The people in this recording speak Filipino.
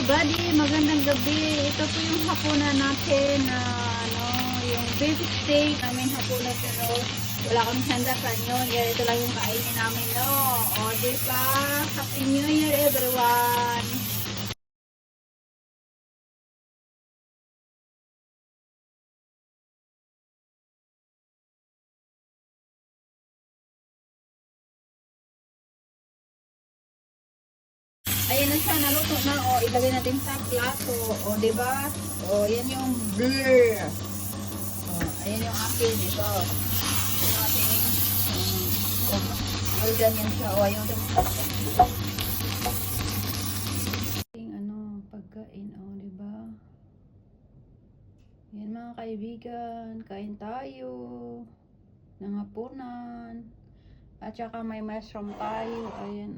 everybody, magandang gabi. Ito po yung hapunan natin na yung beef steak namin hapunan, pero wala kami handa sa inyo. Ito lang yung kainin namin, no? O, diba? Happy New Year, everyone! Ayan na siya, naluto na. O, ilagay natin sa plato. O, diba? O, yan yung blur. O, ayan yung akin. Ito. Yung ating, well done yan siya. O, ayun. Pagkain. O, diba? Yan mga kaibigan. Kain tayo. Ng hapunan. At saka may mushroom tayo. Ayan,